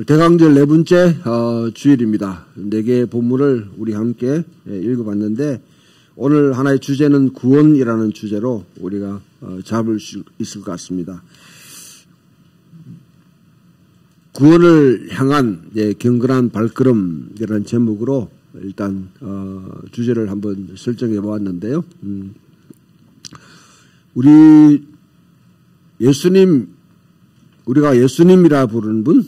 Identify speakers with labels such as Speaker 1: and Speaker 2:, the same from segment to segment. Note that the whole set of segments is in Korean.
Speaker 1: 대강절 네 번째 주일입니다. 4개의 본문을 우리 함께 읽어봤는데 오늘 하나의 주제는 구원이라는 주제로 우리가 잡을 수 있을 것 같습니다. 구원을 향한 경건한 발걸음이라는 제목으로 일단 주제를 한번 설정해 보았는데요. 우리가 예수님이라 부르는 분,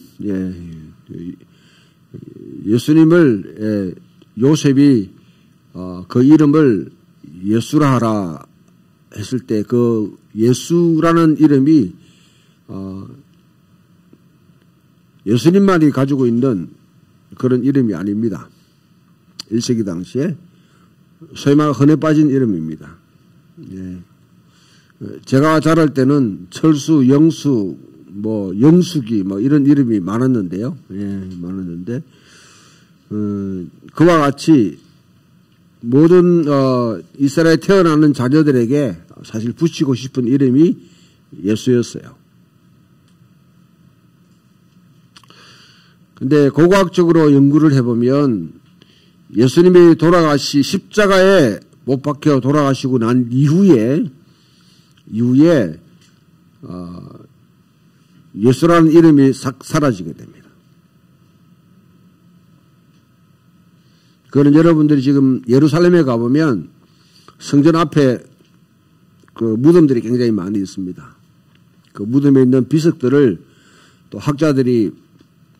Speaker 1: 예수님을 요셉이 그 이름을 예수라 하라 했을 때 그 예수라는 이름이 예수님만이 가지고 있는 그런 이름이 아닙니다. 1세기 당시에 소위 말해 흔해 빠진 이름입니다. 제가 자랄 때는 철수, 영수, 영숙이 이런 이름이 많았는데요. 많았는데 그와 같이 모든 이스라엘에 태어나는 자녀들에게 사실 붙이고 싶은 이름이 예수였어요. 근데 고고학적으로 연구를 해보면 예수님이 십자가에 못 박혀 돌아가시고 난 이후에 예수라는 이름이 사라지게 됩니다. 그거는 여러분들이 지금 예루살렘에 가보면 성전 앞에 그 무덤들이 굉장히 많이 있습니다. 그 무덤에 있는 비석들을 또 학자들이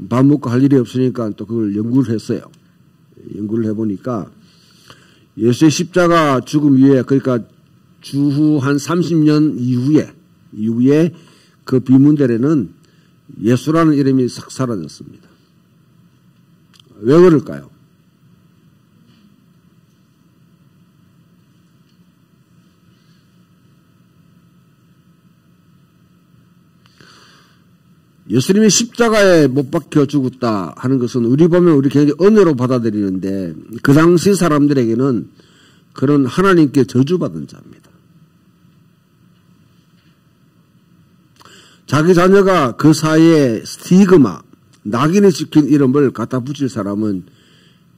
Speaker 1: 밥 먹고 할 일이 없으니까 또 그걸 연구를 했어요. 연구를 해보니까 예수의 십자가 죽음 이후에, 그러니까 주후 한 30년 이후에 그 비문들에는 예수라는 이름이 싹 사라졌습니다. 왜 그럴까요? 예수님이 십자가에 못 박혀 죽었다 하는 것은 우리 보면 우리 굉장히 은혜로 받아들이는데 그 당시 사람들에게는 그런 하나님께 저주받은 자입니다. 자기 자녀가 그 사이에 스티그마, 낙인이 찍힌 이름을 갖다 붙일 사람은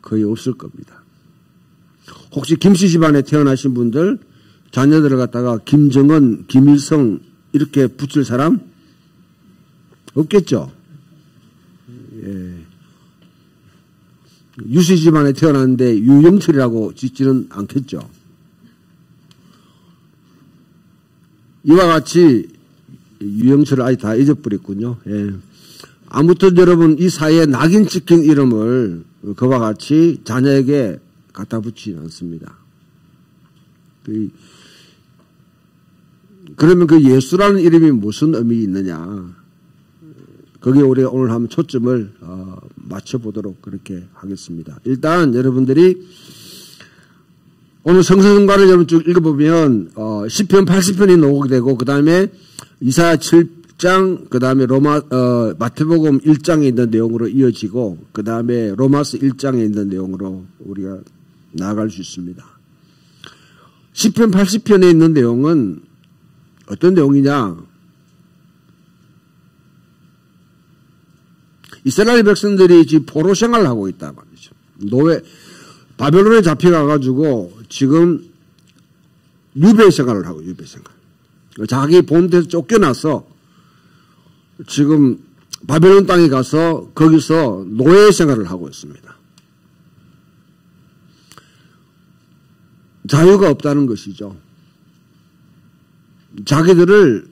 Speaker 1: 거의 없을 겁니다. 혹시 김씨 집안에 태어나신 분들 자녀들을 갖다가 김정은, 김일성 이렇게 붙일 사람 없겠죠. 유씨 집안에 태어났는데 유영철이라고 짓지는 않겠죠. 이와 같이 유영철을 아직 다 잊어버렸군요. 아무튼 여러분 이 사이에 낙인 찍힌 이름을 그와 같이 자녀에게 갖다 붙이지 않습니다. 그러면 그 예수라는 이름이 무슨 의미 있느냐? 거기에 우리가 오늘 한번 초점을 맞춰보도록 그렇게 하겠습니다. 일단 여러분들이 오늘 성서성가를 여러분 쭉 읽어보면 시편 80편이 나오게 되고 그 다음에 이사야 7장 그 다음에 마태복음 1장에 있는 내용으로 이어지고 그 다음에 로마서 1장에 있는 내용으로 우리가 나아갈 수 있습니다. 시편 80편에 있는 내용은 어떤 내용이냐? 이스라엘 백성들이 지금 포로 생활을 하고 있다 말이죠. 바벨론에 잡혀가가지고 지금 유배 생활을 하고 유배 생활. 자기 본토에서 쫓겨나서 지금 바벨론 땅에 가서 거기서 노예 생활을 하고 있습니다. 자유가 없다는 것이죠. 자기들을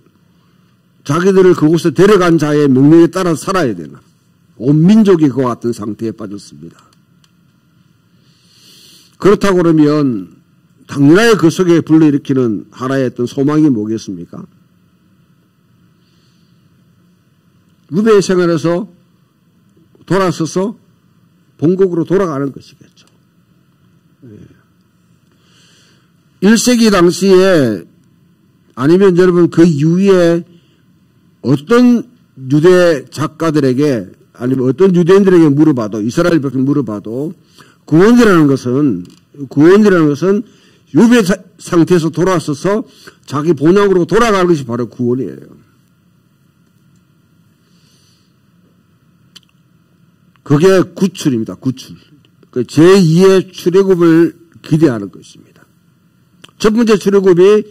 Speaker 1: 그곳에 데려간 자의 명령에 따라 살아야 되나. 온 민족이 그와 같은 상태에 빠졌습니다. 그렇다고 그러면 당연하게 그 속에 불러일으키는 하나의 어떤 소망이 뭐겠습니까? 유배 생활에서 돌아서서 본국으로 돌아가는 것이겠죠. 1세기 당시에 아니면 여러분 그 이후에 어떤 유대 작가들에게 아니면 어떤 유대인들에게 물어봐도 이스라엘 백성 물어봐도 구원이라는 것은 유배 상태에서 돌아서서 자기 본향으로 돌아가는 것이 바로 구원이에요. 그게 구출입니다. 구출. 그 제2의 출애굽을 기대하는 것입니다. 첫 번째 출애굽이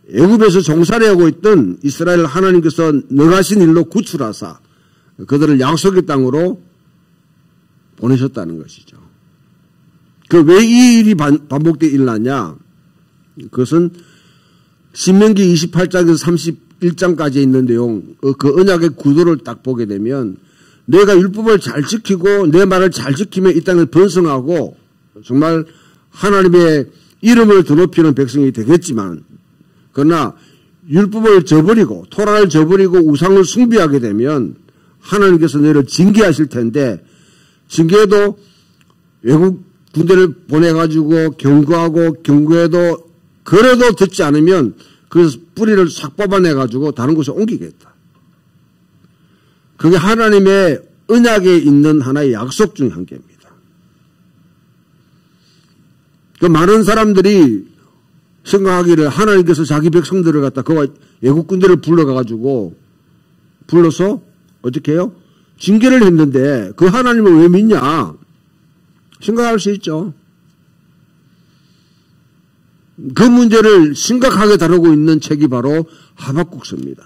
Speaker 1: 애굽에서 종살이하고 있던 이스라엘 하나님께서 능하신 일로 구출하사 그들을 약속의 땅으로 보내셨다는 것이죠. 그 왜 이 일이 반복되어 일어나냐? 그것은 신명기 28장에서 31장까지 있는 내용, 그 언약의 구도를 딱 보게 되면 내가 율법을 잘 지키고 내 말을 잘 지키면 이 땅을 번성하고 정말 하나님의 이름을 드높이는 백성이 되겠지만, 그러나 율법을 저버리고 토라를 저버리고 우상을 숭배하게 되면 하나님께서 너희를 징계하실 텐데, 징계도 외국 군대를 보내가지고 경고해도 그래도 듣지 않으면 그 뿌리를 싹 뽑아내가지고 다른 곳에 옮기겠다. 그게 하나님의 언약에 있는 하나의 약속 중 한 개입니다. 그 많은 사람들이 생각하기를 하나님께서 자기 백성들을 갖다 그와 외국 군대를 불러서 어떻게 해요? 징계를 했는데 그 하나님을 왜 믿냐? 생각할 수 있죠. 그 문제를 심각하게 다루고 있는 책이 바로 하박국서입니다.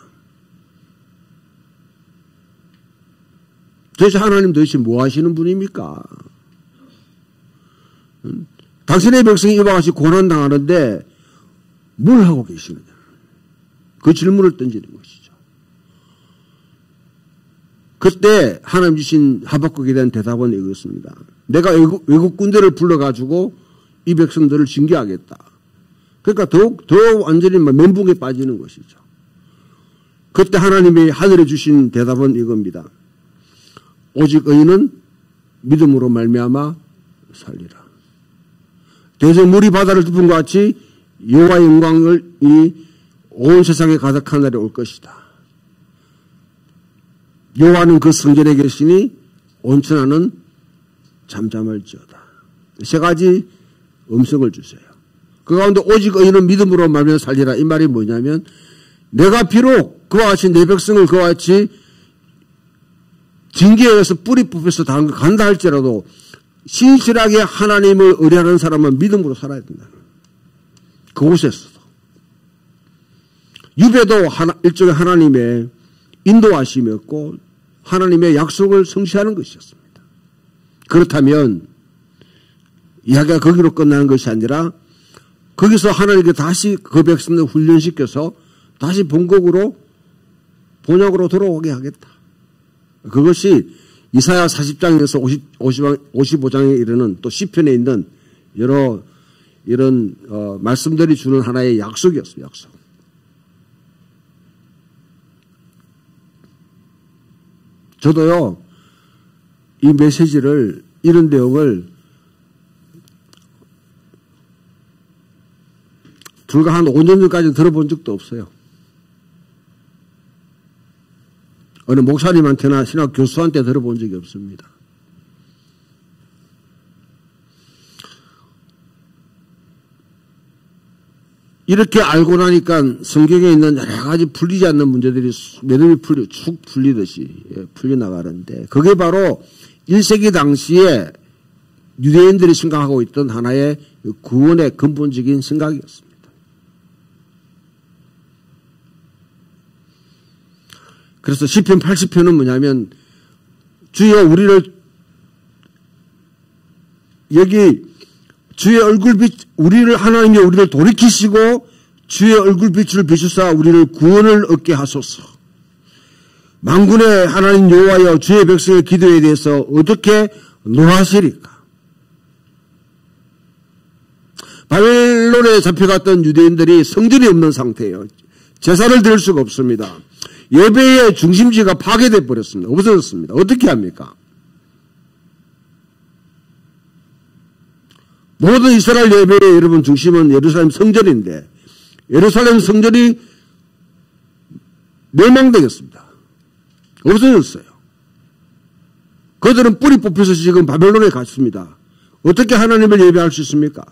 Speaker 1: 도대체 하나님 도대체 뭐 하시는 분입니까? 당신의 백성이 이와 같이 고난당하는데 뭘 하고 계시느냐? 그 질문을 던지는 것이죠. 그때 하나님 주신 하박국에 대한 대답은 이것입니다. 내가 외국 군대를 불러가지고 이 백성들을 징계하겠다. 그러니까 더 완전히 멘붕에 빠지는 것이죠. 그때 하나님이 하늘에 주신 대답은 이겁니다. 오직 의인은 믿음으로 말미암아 살리라. 대저물이 바다를 덮은 것 같이 여호와의 영광을 온 세상에 가득한 날이 올 것이다. 여호와는 그 성전에 계시니 온천하는 잠잠할지어다. 세 가지 음성을 주세요. 그 가운데 오직 의인은 믿음으로 말미암아 살리라. 이 말이 뭐냐면 내가 비록 그와 같이 내 백성을 그와 같이 징계에 의해서 뿌리 뽑혀서 간다 할지라도 신실하게 하나님을 의뢰하는 사람은 믿음으로 살아야 된다는 거예요. 그곳에서도. 유배도 일종의 하나님의 인도하심이었고 하나님의 약속을 성취하는 것이었습니다. 그렇다면 이야기가 거기로 끝나는 것이 아니라 거기서 하나님께 다시 그 백성을 훈련시켜서 다시 본국으로 본역으로 돌아오게 하겠다. 그것이 이사야 40장에서 55장에 이르는 또 시편에 있는 여러 이런 말씀들이 주는 하나의 약속이었어요. 약속. 저도요 이 메시지를 이런 내용을 불과 한 5년 전까지 들어본 적도 없어요. 어느 목사님한테나 신학 교수한테 들어본 적이 없습니다. 이렇게 알고 나니까 성경에 있는 여러 가지 풀리지 않는 문제들이 매듭이 축 풀리듯이 풀려나가는데 그게 바로 1세기 당시에 유대인들이 생각하고 있던 하나의 구원의 근본적인 생각이었습니다. 그래서 시편 80편은 뭐냐면 주여 여기 주의 얼굴빛 하나님이 우리를 돌이키시고 주의 얼굴빛을 비추사 우리를 구원을 얻게 하소서. 만군의 하나님 여호와여 주의 백성의 기도에 대해서 어떻게 노하시리까? 바벨론에 잡혀갔던 유대인들이 성전이 없는 상태예요. 제사를 드릴 수가 없습니다. 예배의 중심지가 파괴돼 버렸습니다. 없어졌습니다. 어떻게 합니까? 모든 이스라엘 예배의 여러분 중심은 예루살렘 성전인데 예루살렘 성전이 멸망되겠습니다. 없어졌어요. 그들은 뿌리 뽑혀서 지금 바벨론에 갔습니다. 어떻게 하나님을 예배할 수 있습니까?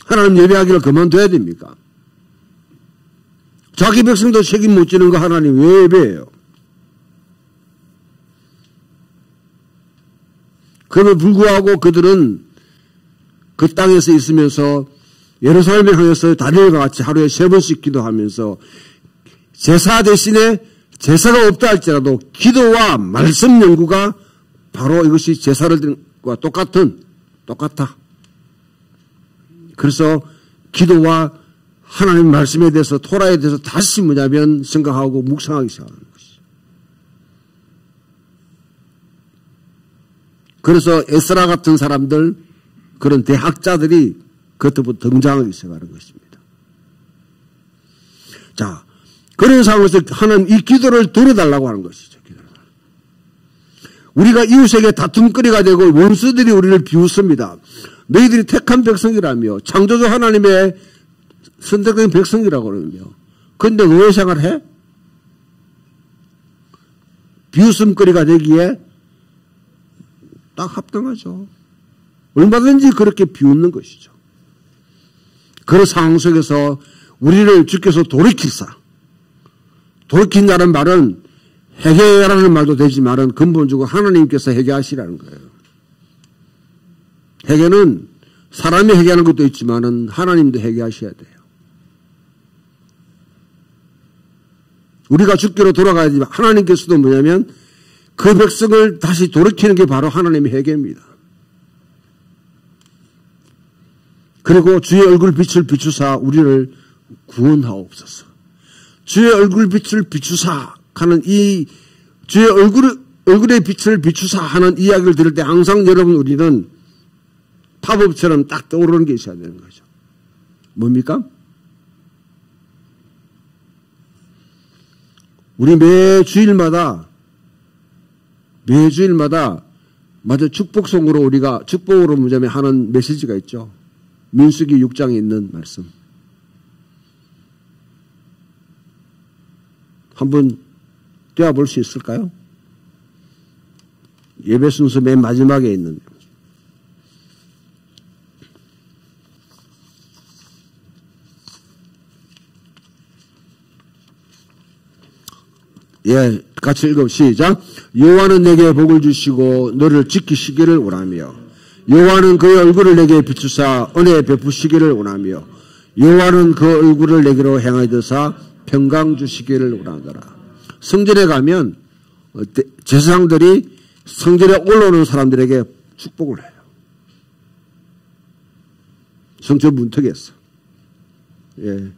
Speaker 1: 하나님 예배하기를 그만둬야 됩니까? 자기 백성도 책임 못 지는 거 하나님 왜 예배해요? 그럼에도 불구하고 그들은 그 땅에서 있으면서 예루살렘에 향해서 다니엘과 같이 하루에 3번씩 기도하면서 제사 대신에 제사가 없다 할지라도 기도와 말씀 연구가 바로 이것이 제사를과 똑같아. 그래서 기도와 하나님 말씀에 대해서 토라에 대해서 다시 뭐냐면 생각하고 묵상하기 시작하는 것이죠. 그래서 에스라 같은 사람들, 그런 대학자들이 그때부터 등장하기 시작하는 것입니다. 자, 그런 상황에서 하나님 이 기도를 들어달라고 하는 것이죠. 우리가 이웃에게 다툼거리가 되고 원수들이 우리를 비웃습니다. 너희들이 택한 백성이라며 창조주 하나님의 선택된 백성이라고 그러며 그런데 노예생활 해? 비웃음거리가 되기에 딱 합당하죠. 얼마든지 그렇게 비웃는 것이죠. 그런 상황 속에서 우리를 주께서 돌이킨다는 말은 회개라는 말도 되지만은 근본적으로 하나님께서 회개하시라는 거예요. 회개는 사람이 회개하는 것도 있지만은 하나님도 회개하셔야 돼요. 우리가 주께로 돌아가야 되지만 하나님께서도 뭐냐면 그 백성을 다시 돌이키는 게 바로 하나님의 회개입니다. 그리고 주의 얼굴 빛을 비추사 우리를 구원하옵소서. 주의 얼굴 빛을 비추사 하는 이 주의 얼굴의 빛을 비추사 하는 이야기를 들을 때 항상 여러분 우리는 팝업처럼 딱 떠오르는 게 있어야 되는 거죠. 뭡니까? 우리 매 주일마다 마저 축복송으로 우리가 축복으로 뭐냐면 하는 메시지가 있죠. 민수기 6장에 있는 말씀. 한번 떼어볼 수 있을까요? 예배 순서 맨 마지막에 있는. 예, 같이 읽어 시작. 여호와는 내게 복을 주시고 너를 지키시기를 원하며 여호와는 그의 얼굴을 내게 비추사 은혜 베푸시기를 원하며 여호와는 그 얼굴을 내게로 향하여서 평강 주시기를 원하더라. 성전에 가면 제사장들이 성전에 올라오는 사람들에게 축복을 해요. 성전 문턱에서. 예.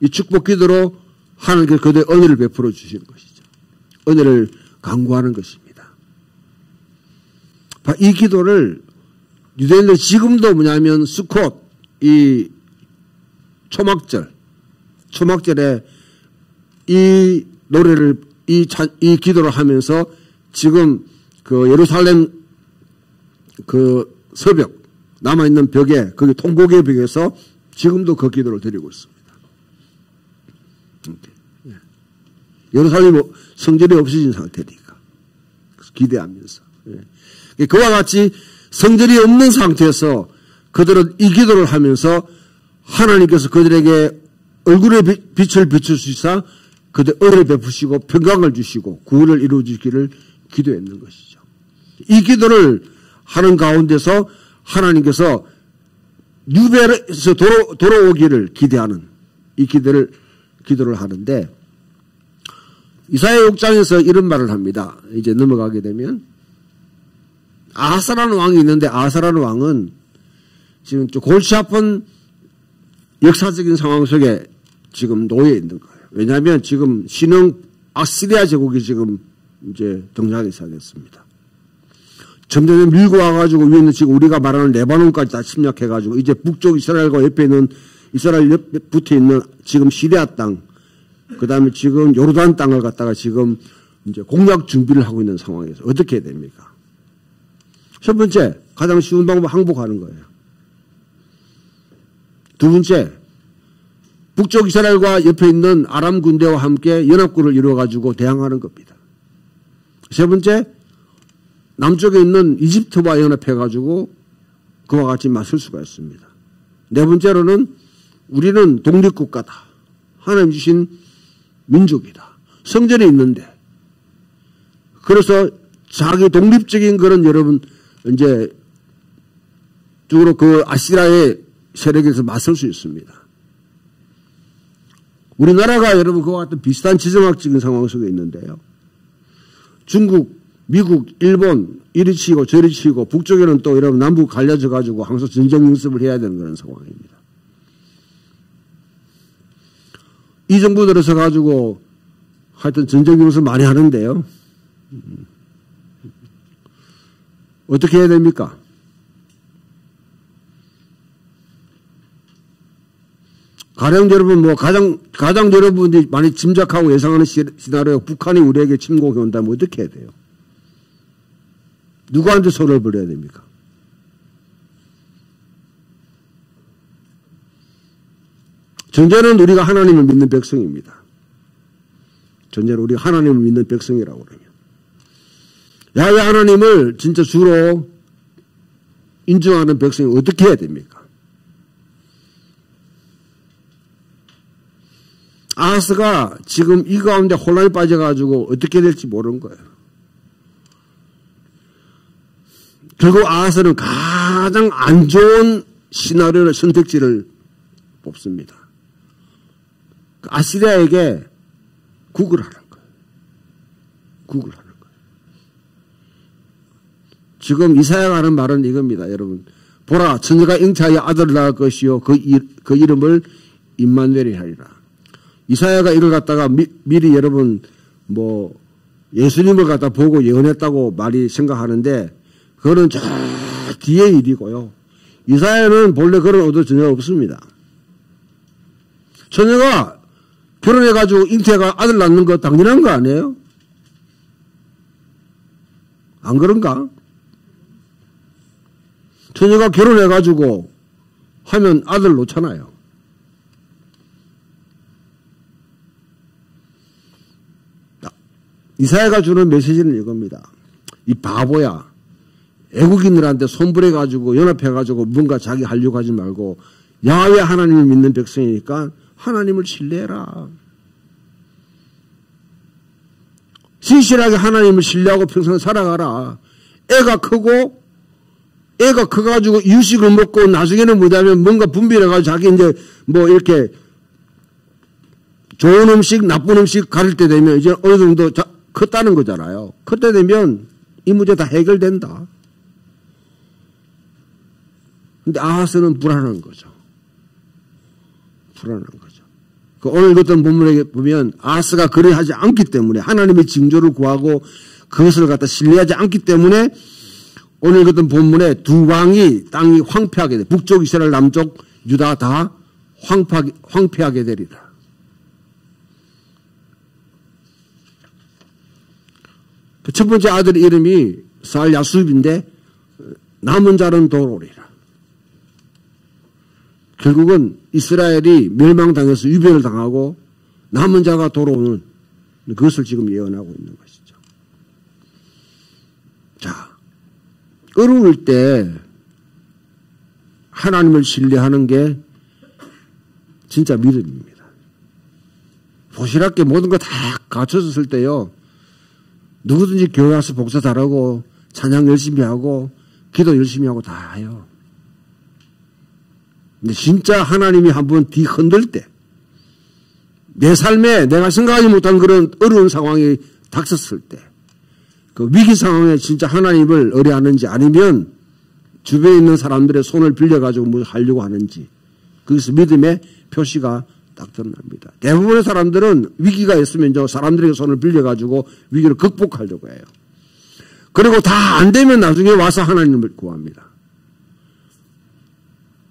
Speaker 1: 이 축복 기도로 하나님께서 그들의 은혜를 베풀어 주시는 것이죠. 은혜를 강구하는 것입니다. 이 기도를 유대인들 지금도 뭐냐면 수콧, 이 초막절에 이 노래를, 이 기도를 하면서 지금 그 예루살렘 그 서벽, 남아있는 벽에, 거기 통곡의 벽에서 지금도 그 기도를 드리고 있습니다. 예루살렘 성전이 없어진 상태니까. 기대하면서. 그와 같이 성전이 없는 상태에서 그들은 이 기도를 하면서 하나님께서 그들에게 얼굴의 빛을 비추시사 그들 은혜를 베푸시고 평강을 주시고 구원을 이루어 주시기를 기도했는 것이죠. 이 기도를 하는 가운데서 하나님께서 유배에서 돌아오기를 기대하는 이 기도를 하는데 이사야 6장에서 이런 말을 합니다. 이제 넘어가게 되면 아하스라는 왕이 있는데 아하스라는 왕은 지금 좀 골치 아픈 역사적인 상황 속에 지금 놓여 있는 거예요. 왜냐하면 지금 신흥 아시리아 제국이 지금 이제 등장하기 시작했습니다. 점점 밀고 와가지고 위에는 지금 우리가 말하는 레바논까지 다 침략해가지고 이제 북쪽 이스라엘과 옆에 있는 이스라엘 옆에 붙어 있는 지금 시리아 땅, 그 다음에 지금 요르단 땅을 갖다가 지금 이제 공략 준비를 하고 있는 상황에서 어떻게 해야 됩니까? 첫 번째, 가장 쉬운 방법 항복하는 거예요. 두 번째, 북쪽 이스라엘과 옆에 있는 아람 군대와 함께 연합군을 이루어가지고 대항하는 겁니다. 세 번째, 남쪽에 있는 이집트와 연합해가지고 그와 같이 맞설 수가 있습니다. 네 번째로는 우리는 독립국가다. 하나님 주신 민족이다. 성전에 있는데. 그래서 자기 독립적인 그런 여러분 이제 쪽으로 그 아시라의 세력에서 맞설 수 있습니다. 우리나라가 여러분 그와 같은 비슷한 지정학적인 상황 속에 있는데요. 중국, 미국, 일본 이리 치고 저리 치고 북쪽에는 또 여러분 남북 갈려져 가지고 항상 전쟁 연습을 해야 되는 그런 상황입니다. 이 정부 들어서 가지고 하여튼 전쟁 연습 많이 하는데요. 어떻게 해야 됩니까? 가령 여러분 가장 여러분들이 많이 짐작하고 예상하는 시나리오 북한이 우리에게 침공해 온다면 어떻게 해야 돼요? 누구한테 손을 벌여야 됩니까? 전제는 우리가 하나님을 믿는 백성입니다. 전제는 우리가 하나님을 믿는 백성이라고 그러면. 야훼 하나님을 진짜 주로 인정하는 백성이 어떻게 해야 됩니까? 아하스가 지금 이 가운데 혼란에 빠져가지고 어떻게 될지 모르는 거예요. 결국 아하스는 가장 안 좋은 시나리오의 선택지를 뽑습니다. 아시리아에게 국을 하는 거예요. 국을 하는 거예요. 지금 이사야가 하는 말은 이겁니다. 여러분 보라 처녀가 잉태하여 아들을 낳을 것이요 그 이름을 임마누엘이 하리라. 이사야가 이걸 갖다가 미리 여러분 예수님을 갖다 보고 예언했다고 말이 생각하는데 그거는 저 뒤의 일이고요. 이사야는 본래 그런 의도 전혀 없습니다. 처녀가 결혼해가지고 잉태가 아들 낳는 거 당연한 거 아니에요? 안 그런가? 처녀가 결혼해가지고 하면 아들 놓잖아요. 이사야가 주는 메시지는 이겁니다. 이 바보야. 애국인들한테 손불해가지고 연합해가지고 뭔가 자기 하려고 하지 말고 야훼 하나님을 믿는 백성이니까 하나님을 신뢰해라. 진실하게 하나님을 신뢰하고 평생 살아가라. 애가 커가지고 이유식을 먹고 나중에는 뭐냐면 뭔가 분별해가지고 자기 이제 이렇게 좋은 음식, 나쁜 음식 가릴 때 되면 이제 어느 정도 컸다는 거잖아요. 그때 되면 이 문제 다 해결된다. 근데 아하스는 불안한 거죠. 불안한 거죠. 오늘 어떤 본문에 보면 아하스가 그러하지 않기 때문에 하나님의 징조를 구하고 그것을 갖다 신뢰하지 않기 때문에 오늘 어떤 본문에 두 왕이 땅이 황폐하게 돼. 북쪽 이스라엘, 남쪽 유다 다 황폐하게 되리라. 첫 번째 아들 이름이 살야숲인데 남은 자는 도로리라. 결국은 이스라엘이 멸망당해서 유배를 당하고 남은 자가 돌아오는 그것을 지금 예언하고 있는 것이죠. 자, 어려울 때 하나님을 신뢰하는 게 진짜 믿음입니다. 도시락게 모든 거 다 갖춰졌을 때요. 누구든지 교회 와서 복사 잘하고 찬양 열심히 하고 기도 열심히 하고 다 해요. 근데 진짜 하나님이 한번 뒤 흔들 때 내 삶에 내가 생각하지 못한 그런 어려운 상황이 닥쳤을 때 그 위기 상황에 진짜 하나님을 의뢰하는지 아니면 주변에 있는 사람들의 손을 빌려가지고 뭐 하려고 하는지 거기서 믿음의 표시가 딱 드러납니다. 대부분의 사람들은 위기가 있으면 사람들에게 손을 빌려가지고 위기를 극복하려고 해요. 그리고 다 안 되면 나중에 와서 하나님을 구합니다.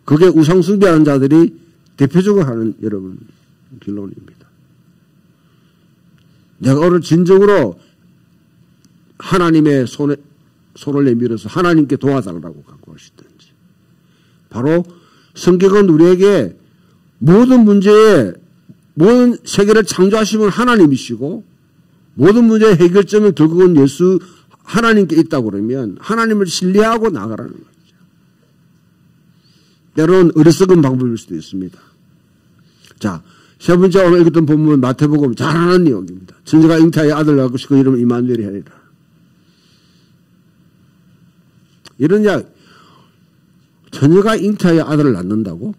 Speaker 1: 그게 우상숭배하는 자들이 대표적으로 하는 여러분 결론입니다. 내가 오늘 진정으로 하나님의 손을 내밀어서 하나님께 도와달라고 갖고 하시든지. 바로 성경은 우리에게 모든 문제에 모든 세계를 창조하시면 하나님이시고 모든 문제의 해결점은 결국은 예수 하나님께 있다고 그러면 하나님을 신뢰하고 나가라는 거죠. 때로는 어리석은 방법일 수도 있습니다. 자, 세 번째 오늘 읽었던 본문 마태복음 잘 아는 내용입니다. 천사가 잉태하여 아들 낳고 그 이름은 임마누엘이 하리라. 이런 이야기. 처녀가 잉태하여 아들을 낳는다고?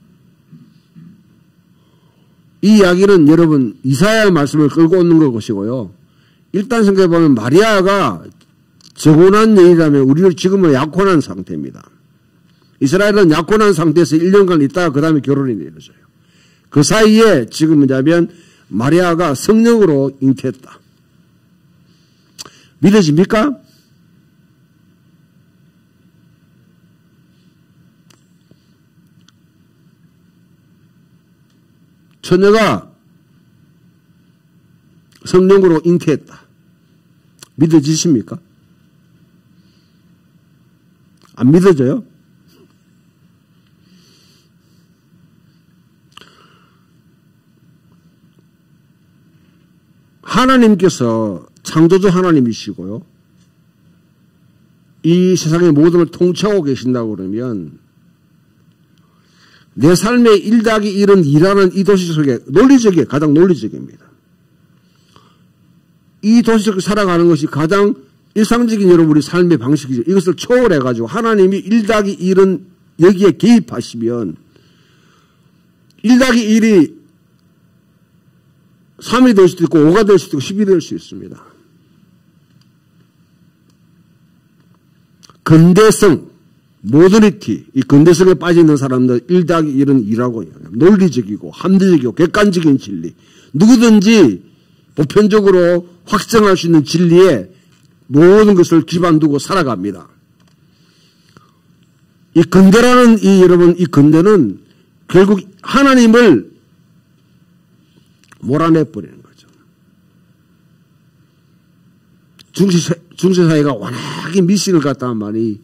Speaker 1: 이 이야기는 여러분 이사야의 말씀을 끌고 오는 것이고요. 일단 생각해보면 마리아가 저고난 여인이라면 우리는 지금은 약혼한 상태입니다. 이스라엘은 약혼한 상태에서 1년간 있다가 그 다음에 결혼이 이루어져요. 그 사이에 지금 뭐냐면 마리아가 성령으로 잉태했다. 믿어집니까? 처녀가 성령으로 잉태했다. 믿어지십니까? 안 믿어져요? 하나님께서 창조주 하나님이시고요. 이 세상의 모든 걸 통치하고 계신다고 그러면 내 삶의 1-1은 2라는 이 도시 속에 논리적이에요. 가장 논리적입니다. 이 도시 속에 살아가는 것이 가장 일상적인 여러분의 삶의 방식이죠. 이것을 초월해가지고 하나님이 1-1은 여기에 개입하시면 1-1이 3이 될 수도 있고 5가 될 수도 있고 10이 될 수 있습니다. 근대성, 모더니티, 이 근대성에 빠져 있는 사람들 1-1은 2라고 해요. 논리적이고 합리적이고 객관적인 진리. 누구든지 보편적으로 확정할 수 있는 진리에 모든 것을 기반 두고 살아갑니다. 이 근대라는 여러분 이 근대는 결국 하나님을 몰아내버리는 거죠. 중세사회가 워낙에 미신을 갖다가 많이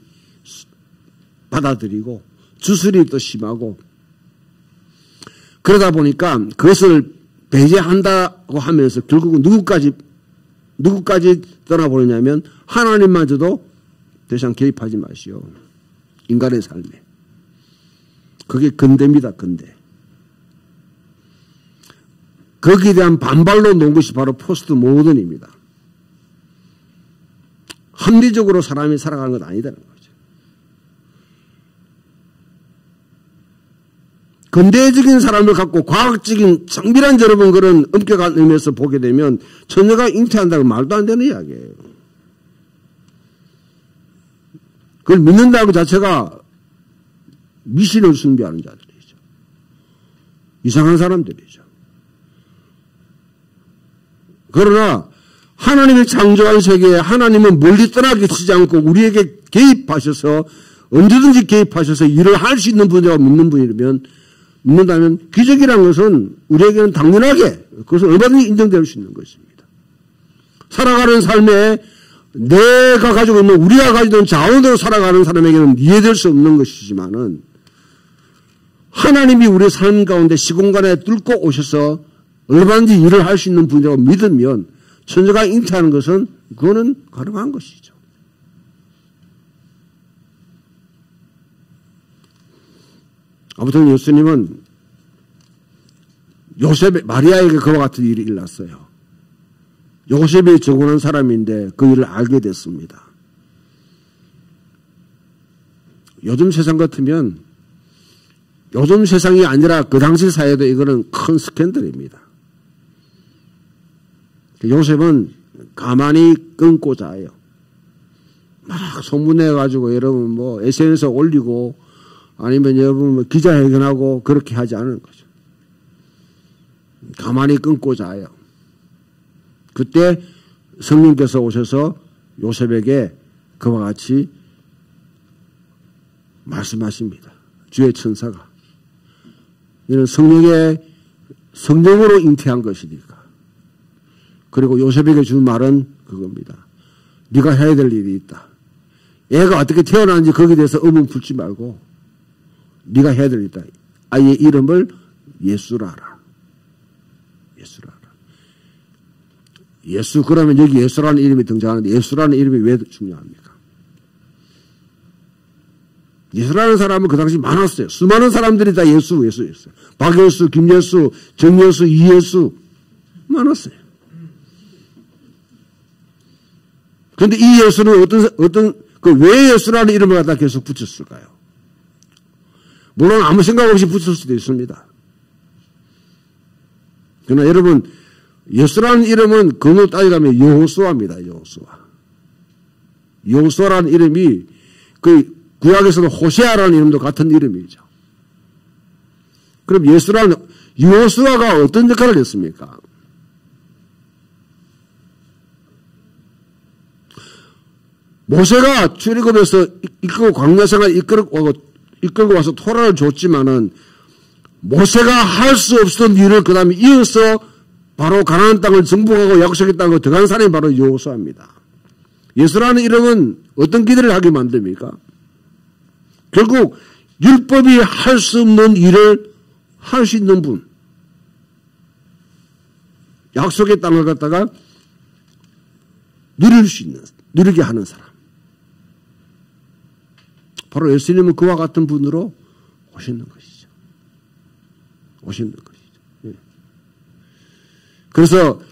Speaker 1: 받아들이고 주술이 또 심하고 그러다 보니까 그것을 배제한다고 하면서 결국은 누구까지 떠나버리냐면 하나님마저도 더 이상 개입하지 마시오. 인간의 삶에. 그게 근대입니다. 근대. 거기에 대한 반발로 놓은 것이 바로 포스트 모던입니다. 합리적으로 사람이 살아가는 건 아니다는 거죠. 근대적인 사람을 갖고 과학적인 정밀한 여러분 그런 엄격한 의미에서 보게 되면 처녀가 잉태한다는 말도 안 되는 이야기예요. 그걸 믿는다는 자체가 미신을 숭배하는 자들이죠. 이상한 사람들이죠. 그러나 하나님이 창조한 세계에 하나님은 멀리 떠나게 치지 않고 우리에게 개입하셔서 언제든지 개입하셔서 일을 할 수 있는 분이라고 믿는다면 기적이라는 것은 우리에게는 당연하게 그것은 얼마든지 인정될 수 있는 것입니다. 살아가는 삶에 내가 가지고 있는 우리가 가지고 있는 자원으로 살아가는 사람에게는 이해될 수 없는 것이지만은 하나님이 우리의 삶 가운데 시공간에 뚫고 오셔서 얼마든지 일을 할 수 있는 분이라고 믿으면 천사가 잉태하는 것은 그거는 가능한 것이죠. 아무튼 예수님은 마리아에게 그와 같은 일이 일어났어요. 요셉이 적어놓은 사람인데 그 일을 알게 됐습니다. 요즘 세상 같으면 요즘 세상이 아니라 그 당시 사회도 이거는 큰 스캔들입니다. 요셉은 가만히 끊고 자요. 막 소문내가지고 여러분 뭐 SNS에 올리고 아니면 여러분 뭐 기자회견하고 그렇게 하지 않은 거죠. 가만히 끊고 자요. 그때 성령께서 오셔서 요셉에게 그와 같이 말씀하십니다. 주의 천사가. 이는 성령으로 잉태한 것이니까. 그리고 요셉에게 준 말은 그겁니다. 네가 해야 될 일이 있다. 애가 어떻게 태어났는지 거기에 대해서 의문 풀지 말고 네가 해야 될 일이 있다. 아이의 이름을 예수라 하라. 예수라 하라. 예수 그러면 여기 예수라는 이름이 등장하는데 예수라는 이름이 왜 중요합니까? 예수라는 사람은 그 당시 많았어요. 수많은 사람들이 다 예수였어요. 박예수, 김예수, 정예수, 이예수 많았어요. 그런데 이 예수는 어떤 왜 예수라는 이름을 갖다 계속 붙였을까요? 물론 아무 생각 없이 붙일 수도 있습니다. 그러나 여러분, 예수라는 이름은 그로 따지자면 여호수아입니다. 여호수아라는 이름이 그 구약에서는 호세아라는 이름도 같은 이름이죠. 그럼 여호수아가 어떤 역할을 했습니까? 모세가 출애굽에서 이끌고 광야생활 이끌고 와서 토라를 줬지만은 모세가 할 수 없었던 일을 그 다음에 이어서 바로 가나안 땅을 정복하고 약속의 땅으로 들어간 사람이 바로 여호수아입니다. 예수라는 이름은 어떤 기대를 하게 만듭니까? 결국 율법이 할 수 없는 일을 할 수 있는 분. 약속의 땅을 갖다가 누리게 하는 사람. 바로 예수님은 그와 같은 분으로 오시는 것이죠. 예. 그래서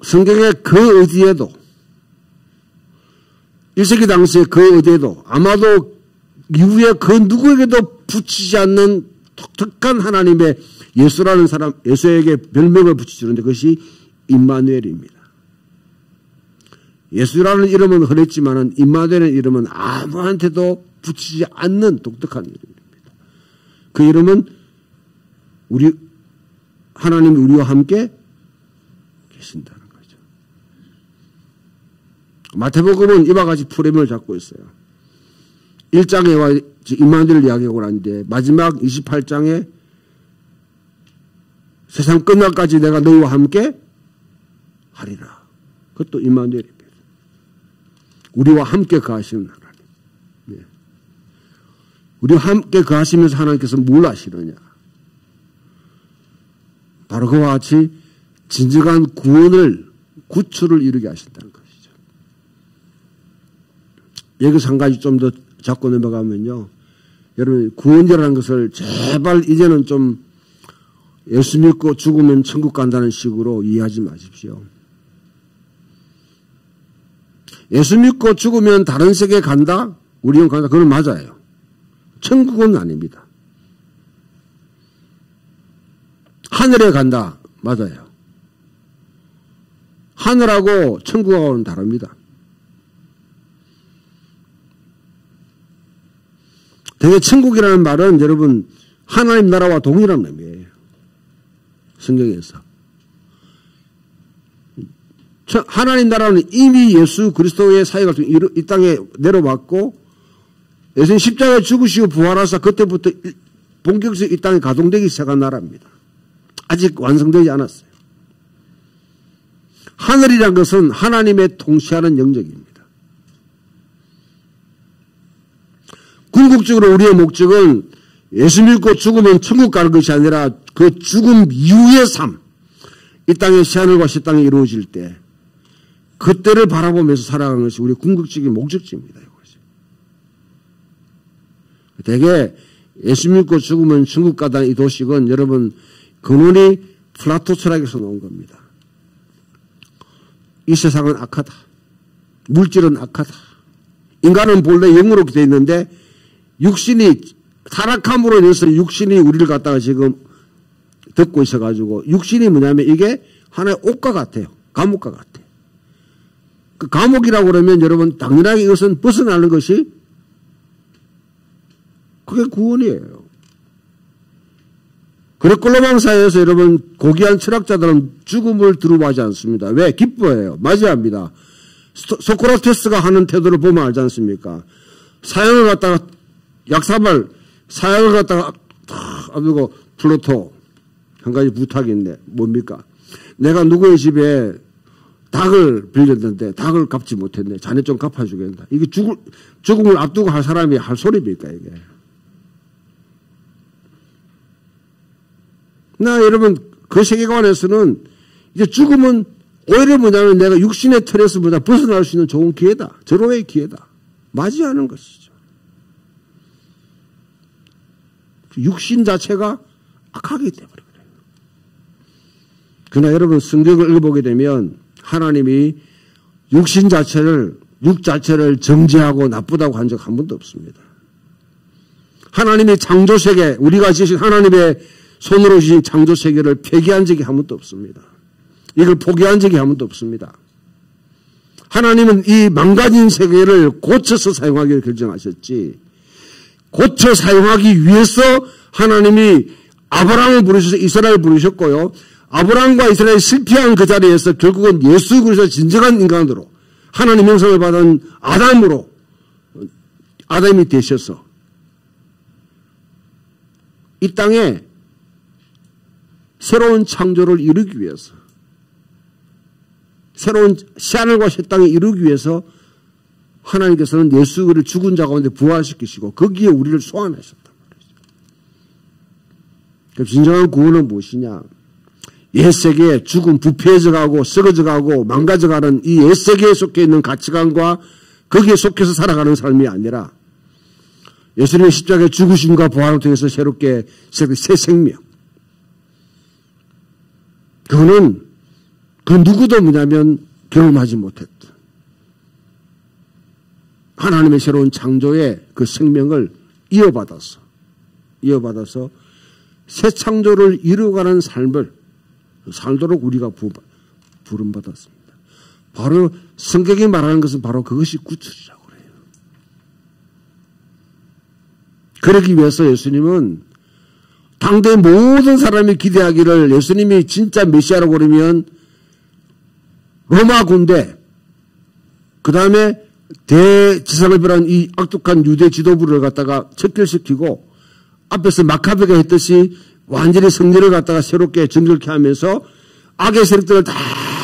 Speaker 1: 성경의 그 어디에도 1세기 당시에 그 어디에도 아마도 이후에 그 누구에게도 붙이지 않는 독특한 하나님의 예수라는 사람, 예수에게 별명을 붙이주는데 그것이 임마누엘입니다. 예수라는 이름은 흔했지만은 임마누엘의 이름은 아무한테도 붙이지 않는 독특한 이름입니다. 그 이름은 하나님이 우리와 함께 계신다는 거죠. 마태복음은 이와 같이 프레임을 잡고 있어요. 1장에 임마누엘을 이야기하고 나는데 마지막 28장에 세상 끝날까지 내가 너희와 함께 하리라. 그것도 임마누엘입니다. 우리와 함께 거하시는 하나님. 네. 우리와 함께 거하시면서 하나님께서 뭘 하시느냐. 바로 그와 같이 진정한 구출을 이루게 하신다는 것이죠. 여기서 한 가지 좀 더 잡고 넘어가면요. 여러분, 구원이라는 것을 제발 이제는 좀 예수 믿고 죽으면 천국 간다는 식으로 이해하지 마십시오. 예수 믿고 죽으면 다른 세계에 간다? 우리는 간다? 그건 맞아요. 천국은 아닙니다. 하늘에 간다? 맞아요. 하늘하고 천국하고는 다릅니다. 되게 천국이라는 말은 여러분 하나님 나라와 동일한 의미예요. 성경에서. 하나님 나라는 이미 예수 그리스도의 사역을 통해 이 땅에 내려왔고 예수님 십자가에 죽으시고 부활하사 그때부터 본격적으로 이 땅에 가동되기 시작한 나라입니다. 아직 완성되지 않았어요. 하늘이란 것은 하나님의 통치하는 영역입니다. 궁극적으로 우리의 목적은 예수 믿고 죽으면 천국 가는 것이 아니라 그 죽음 이후의 삶, 이 땅의 새하늘과 새 땅이 이루어질 때 그때를 바라보면서 살아가는 것이 우리의 궁극적인 목적지입니다. 이것이. 되게 예수 믿고 죽으면 천국 가다는 이 도식은 여러분 근원이 플라토 철학에서 나온 겁니다. 이 세상은 악하다. 물질은 악하다. 인간은 본래 영으로 되어 있는데 육신이 타락함으로 인해서 육신이 우리를 갖다가 지금 듣고 있어가지고 육신이 뭐냐면 이게 하나의 옥과 같아요. 감옥과 같아요. 그 감옥이라고 그러면 여러분 당연하게 이것은 벗어나는 것이 그게 구원이에요. 그레콜로망 사회에서 여러분 고귀한 철학자들은 죽음을 두려워하지 않습니다. 왜? 기뻐해요. 맞이합니다. 소크라테스가 하는 태도를 보면 알지 않습니까? 사형을 갖다가 약사발 사형을 갖다가 앞두고 플루토 한 가지 부탁이 있는데 뭡니까? 내가 누구의 집에 닭을 빌렸는데 닭을 갚지 못했네. 자네 좀 갚아주겠다. 이게 죽음을 앞두고 할 사람이 할 소리입니까 이게? 나 여러분 그 세계관에서는 이제 죽음은 오히려 뭐냐면 내가 육신의 틀에서 벗어날 수 있는 좋은 기회다. 절호의 기회다. 맞이하는 것이죠. 육신 자체가 악하기 때문에 그래요. 그러나 여러분 성경을 읽어보게 되면 하나님이 육 자체를 정죄하고 나쁘다고 한 적 한 번도 없습니다. 하나님의 창조세계, 우리가 지으신 하나님의 손으로 지은 창조세계를 폐기한 적이 한 번도 없습니다. 이걸 포기한 적이 한 번도 없습니다. 하나님은 이 망가진 세계를 고쳐서 사용하기를 결정하셨지, 고쳐 사용하기 위해서 하나님이 아브라함을 부르셔서 이스라엘을 부르셨고요. 아브라함과 이스라엘이 실패한 그 자리에서 결국은 예수 그리스도 진정한 인간으로 하나님 형상을 받은 아담이 되셔서 이 땅에 새로운 창조를 이루기 위해서, 새로운 새하늘과 새 땅을 이루기 위해서 하나님께서는 예수 그리스도를 죽은 자 가운데 부활시키시고 거기에 우리를 소환하셨단 말이죠. 그럼 진정한 구원은 무엇이냐? 옛세계에 죽음, 부패해져가고 썩어져가고 망가져가는 이 옛세계에 속해 있는 가치관과 거기에 속해서 살아가는 삶이 아니라 예수님의 십자가의 죽으심과 부활을 통해서 새롭게 새 생명. 그거는 그 누구도 뭐냐면 경험하지 못했던 하나님의 새로운 창조의 그 생명을 이어받아서 새 창조를 이루어가는 삶을 살도록 우리가 부름받았습니다. 바로 성경이 말하는 것은 바로 그것이 구출이라고 해요. 그러기 위해서 예수님은 당대 모든 사람이 기대하기를 예수님이 진짜 메시아라고 그러면 로마 군대, 그 다음에 대지상을 비롯한 이 악독한 유대 지도부를 갖다가 척결시키고 앞에서 마카베가 했듯이 완전히 성전을 갖다가 새롭게 정결케 하면서 악의 세력들을 다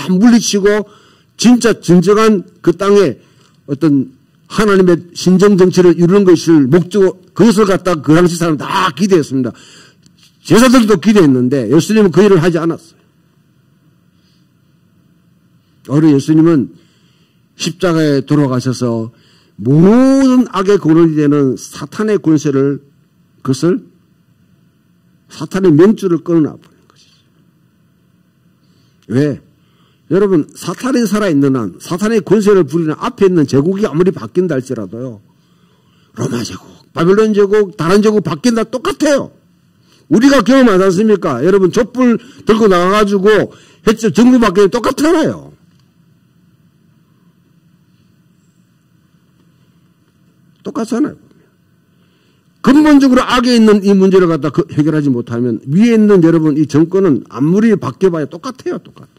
Speaker 1: 물리치고 진정한 그 땅에 어떤 하나님의 신정 정치를 이루는 것을 목적으로 그것을 갖다가 그 당시 사람 다 기대했습니다. 제사들도 기대했는데 예수님은 그 일을 하지 않았어요. 오히려 예수님은 십자가에 돌아가셔서 모든 악의 근원이 되는 사탄의 권세를, 그것을 사탄의 명줄을 끊어놔 버리는 것이죠. 왜? 여러분, 사탄이 살아있는 한, 사탄의 권세를 부리는 앞에 있는 제국이 아무리 바뀐다 할지라도요, 로마 제국, 바벨론 제국, 다른 제국 바뀐다 똑같아요. 우리가 경험하지 않습니까? 여러분, 촛불 들고 나가가지고 했죠. 정부 바뀌면 똑같잖아요. 똑같잖아요. 근본적으로 악에 있는 이 문제를 갖다 해결하지 못하면 위에 있는 여러분 이 정권은 아무리 바뀌어봐야 똑같아요. 똑같아요.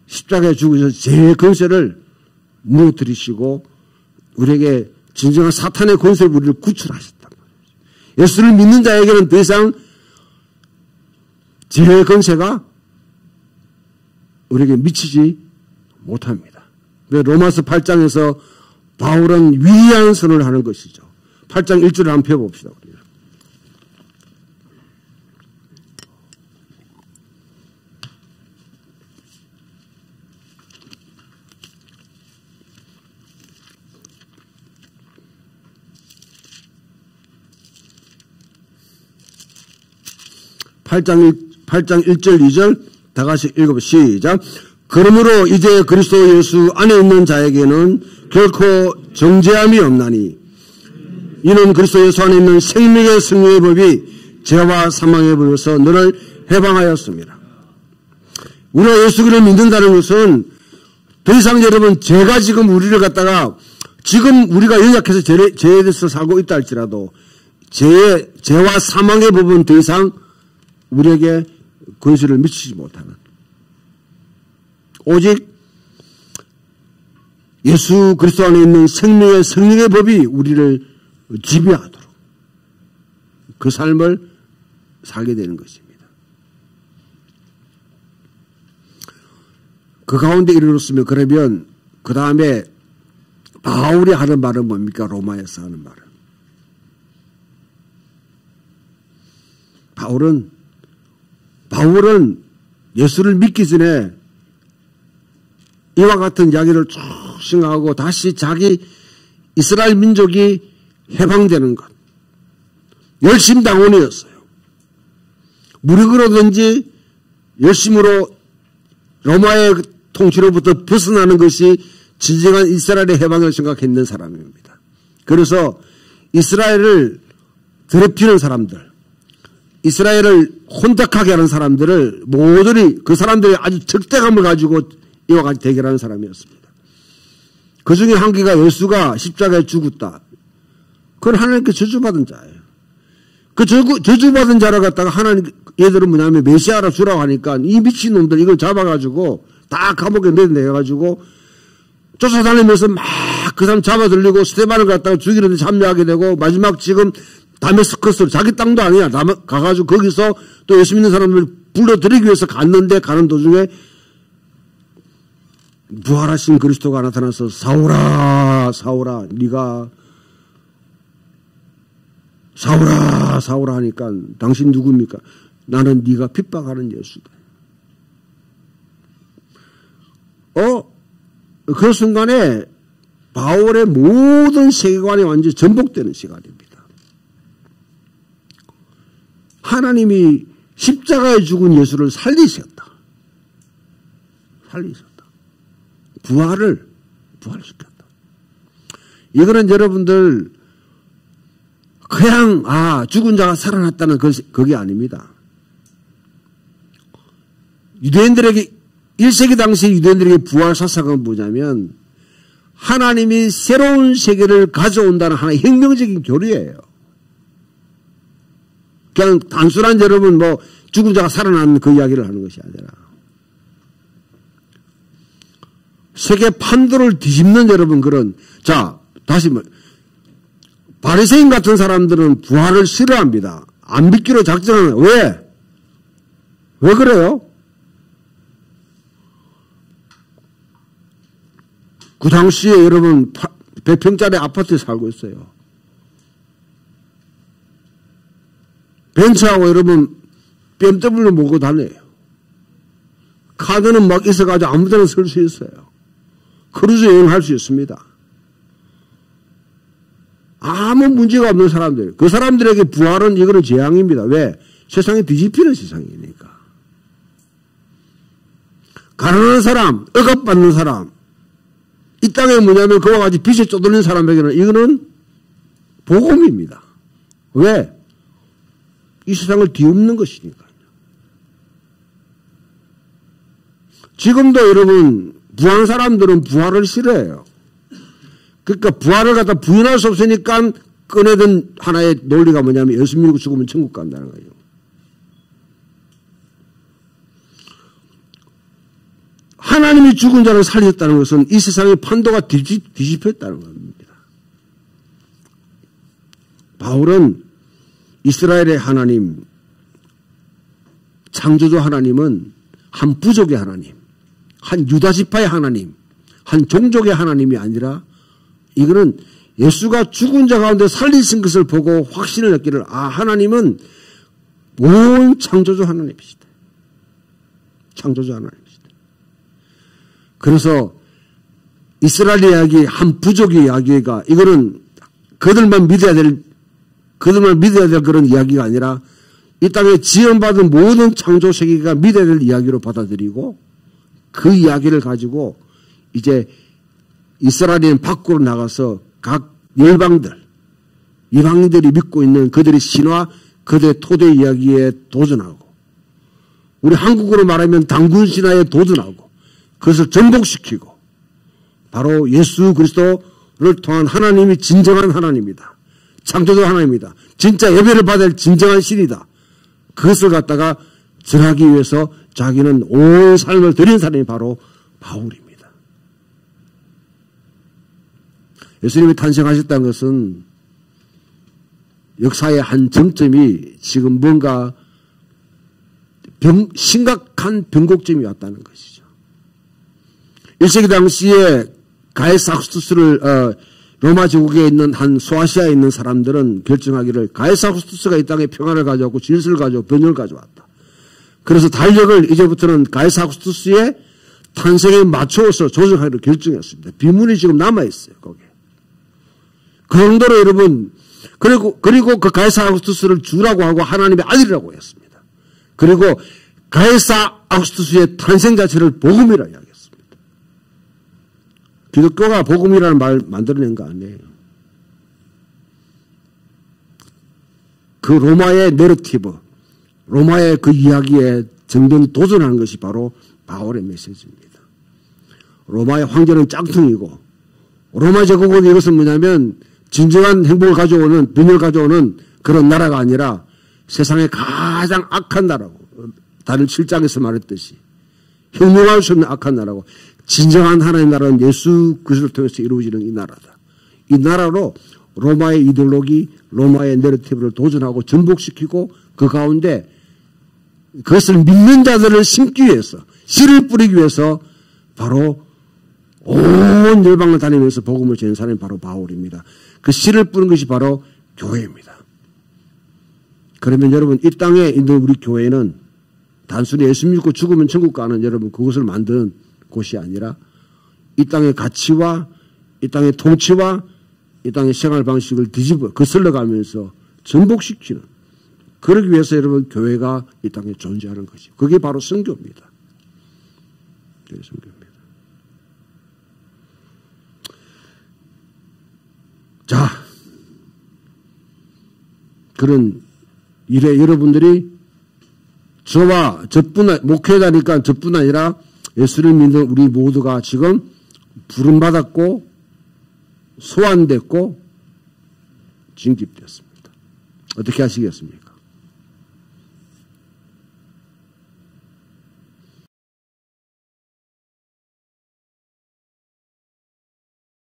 Speaker 1: 십자가에 죽으셔서 제 권세를 무너뜨리시고 우리에게 진정한 사탄의 권세를 우리를 구출하셨단 말이에요. 예수를 믿는 자에게는 더 이상 죄의 권세가 우리에게 미치지 못합니다. 로마서 8장에서 바울은 위대한 선언을 하는 것이죠. 8장 1절을 한번 펴봅시다. 우리. 8장 1절 2절 다 같이 읽어보시죠. 시작. 그러므로 이제 그리스도 예수 안에 있는 자에게는 결코 정죄함이 없나니 이는 그리스도 예수 안에 있는 생명의 승리의 법이 죄와 사망의 법에서 너를 해방하였습니다. 우리가 예수 그리스도를 믿는다는 것은 더 이상 여러분 죄가 지금 우리를 갖다가 지금 우리가 연약해서 죄에 대해서 살고 있다 할지라도 죄와 사망의 법은 더 이상 우리에게 권세를 미치지 못하는 오직 예수 그리스도 안에 있는 생명의 성령의 법이 우리를 지배하도록 그 삶을 살게 되는 것입니다. 그 가운데 이르렀으면 그러면 그 다음에 바울이 하는 말은 뭡니까? 로마에서 하는 말은. 바울은 예수를 믿기 전에 이와 같은 이야기를 쭉 생각하고 다시 자기 이스라엘 민족이 해방되는 것. 열심당원이었어요. 무력으로든지 열심으로 로마의 통치로부터 벗어나는 것이 진정한 이스라엘의 해방을 생각했는 사람입니다. 그래서 이스라엘을 더럽히는 사람들, 이스라엘을 혼탁하게 하는 사람들을 모조리 그 사람들의 아주 적대감을 가지고 이와 같이 대결하는 사람이었습니다. 그 중에 한 개가 예수가 십자가에 죽었다. 그건 하나님께 저주받은 자예요. 그 저주받은 자를 갖다가 하나님, 얘들은 뭐냐면 메시아라 주라고 하니까 이 미친놈들 이걸 잡아가지고 다 감옥에 내가지고 쫓아다니면서 막 그 사람 잡아들리고 스테반을 갖다가 죽이는 데 참여하게 되고 마지막 지금 다메스커스로 자기 땅도 아니야. 가가지고 거기서 또 예수 믿는 사람을 불러들이기 위해서 갔는데 가는 도중에 부활하신 그리스도가 나타나서 사울아 사울아 네가 사울아 사울아 하니까 당신 누굽니까? 나는 네가 핍박하는 예수다. 그 순간에 바울의 모든 세계관이 완전히 전복되는 시간입니다. 하나님이 십자가에 죽은 예수를 살리셨다. 부활시켰다. 이거는 여러분들 그냥 죽은 자가 살아났다는 그게 아닙니다. 유대인들에게 1세기 당시 유대인들에게 부활 사상은 뭐냐면 하나님이 새로운 세계를 가져온다는 하나의 혁명적인 교리예요. 그냥 단순한 여러분 죽은 자가 살아나는 그 이야기를 하는 것이 아니라 세계 판도를 뒤집는 여러분 다시 바리새인 같은 사람들은 부활을 싫어합니다. 안 믿기로 작정하는 왜 그래요? 그 당시에 여러분 100평짜리 아파트에 살고 있어요. 벤츠하고 여러분 BMW 몰고 다녀요. 카드는 막 있어가지고 아무 데나 쓸 수 있어요. 크루즈 여행할 수 있습니다. 아무 문제가 없는 사람들. 그 사람들에게 부활은 이거는 재앙입니다. 왜? 세상이 뒤집히는 세상이니까. 가난한 사람, 억압받는 사람, 이 땅에 뭐냐면 그와 같이 빚에 쪼들린 사람에게는 이거는 복음입니다. 왜? 이 세상을 뒤엎는 것이니까요. 지금도 여러분 부한 사람들은 부활을 싫어해요. 그러니까 부활을 갖다 부인할 수 없으니까 꺼내든 하나의 논리가 뭐냐면 예수 믿고 죽으면 천국 간다는 거예요. 하나님이 죽은 자를 살렸다는 것은 이 세상의 판도가 뒤집혔다는 겁니다. 바울은 이스라엘의 하나님, 창조주 하나님은 한 부족의 하나님, 한 유다지파의 하나님, 한 종족의 하나님이 아니라 이거는 예수가 죽은 자 가운데 살리신 것을 보고 확신을 얻기를 하나님은 온 창조주 하나님이시다. 창조주 하나님이시다. 그래서 이스라엘 이야기, 한 부족의 이야기가 이거는 그들만 믿어야 될 그런 이야기가 아니라 이 땅에 지원받은 모든 창조 세계가 믿어야 될 이야기로 받아들이고 그 이야기를 가지고 이제 이스라엘은 밖으로 나가서 각 열방들, 이방인들이 믿고 있는 그들의 신화, 그들의 토대 이야기에 도전하고 우리 한국으로 말하면 당군 신화에 도전하고 그것을 전복시키고 바로 예수 그리스도를 통한 하나님이 진정한 하나님이다. 창조주 하나님이다. 진짜 예배를 받을 진정한 신이다. 그것을 갖다가 전하기 위해서 자기는 온 삶을 드린 사람이 바로 바울입니다. 예수님이 탄생하셨다는 것은 역사의 한 정점이 지금 뭔가 심각한 변곡점이 왔다는 것이죠. 1세기 당시에 가이사 아구스투스를 로마 제국에 있는 한 소아시아에 있는 사람들은 결정하기를 가이사 아구스투스가 이 땅에 평화를 가져왔고 질서를 가져오고 번영을 가져왔다. 그래서 달력을 이제부터는 가이사 아구스투스의 탄생에 맞춰서 조정하기로 결정했습니다. 비문이 지금 남아있어요, 거기에. 그 정도로 여러분, 그리고 그 가이사 아구스투스를 주라고 하고 하나님의 아들이라고 했습니다. 그리고 가이사 아우구스투스의 탄생 자체를 복음이라 이야기했습니다. 기독교가 복음이라는 말 만들어낸 거 아니에요. 그 로마의 내러티브, 로마의 그 이야기에 정변 도전하는 것이 바로 바울의 메시지입니다. 로마의 황제는 짝퉁이고 로마 제국은 이것은 뭐냐면 진정한 행복을 가져오는, 빈을 가져오는 그런 나라가 아니라 세상의 가장 악한 나라고, 다른 7장에서 말했듯이 형용할 수 없는 악한 나라고, 진정한 하나님의 나라는 예수 그리스도를 통해서 이루어지는 이 나라다. 이 나라로 로마의 이데올로기, 로마의 내러티브를 도전하고 전복시키고 그 가운데 그것을 믿는 자들을 심기 위해서, 씨를 뿌리기 위해서 바로 온 열방을 다니면서 복음을 전한 사람이 바로 바울입니다. 그 씨를 뿌린 것이 바로 교회입니다. 그러면 여러분, 이 땅에 있는 우리 교회는 단순히 예수 믿고 죽으면 천국 가는 여러분 그것을 만든 곳이 아니라 이 땅의 가치와 이 땅의 통치와 이 땅의 생활 방식을 뒤집어 거슬러가면서 전복시키는, 그러기 위해서 여러분 교회가 이 땅에 존재하는 것이죠. 그게 바로 선교입니다. 그게 선교입니다. 자, 그런 일에 여러분들이 저와 저뿐, 목회자니까 저뿐 아니라 예수를 믿는 우리 모두가 지금 부름받았고 소환됐고 징집됐습니다. 어떻게 하시겠습니까?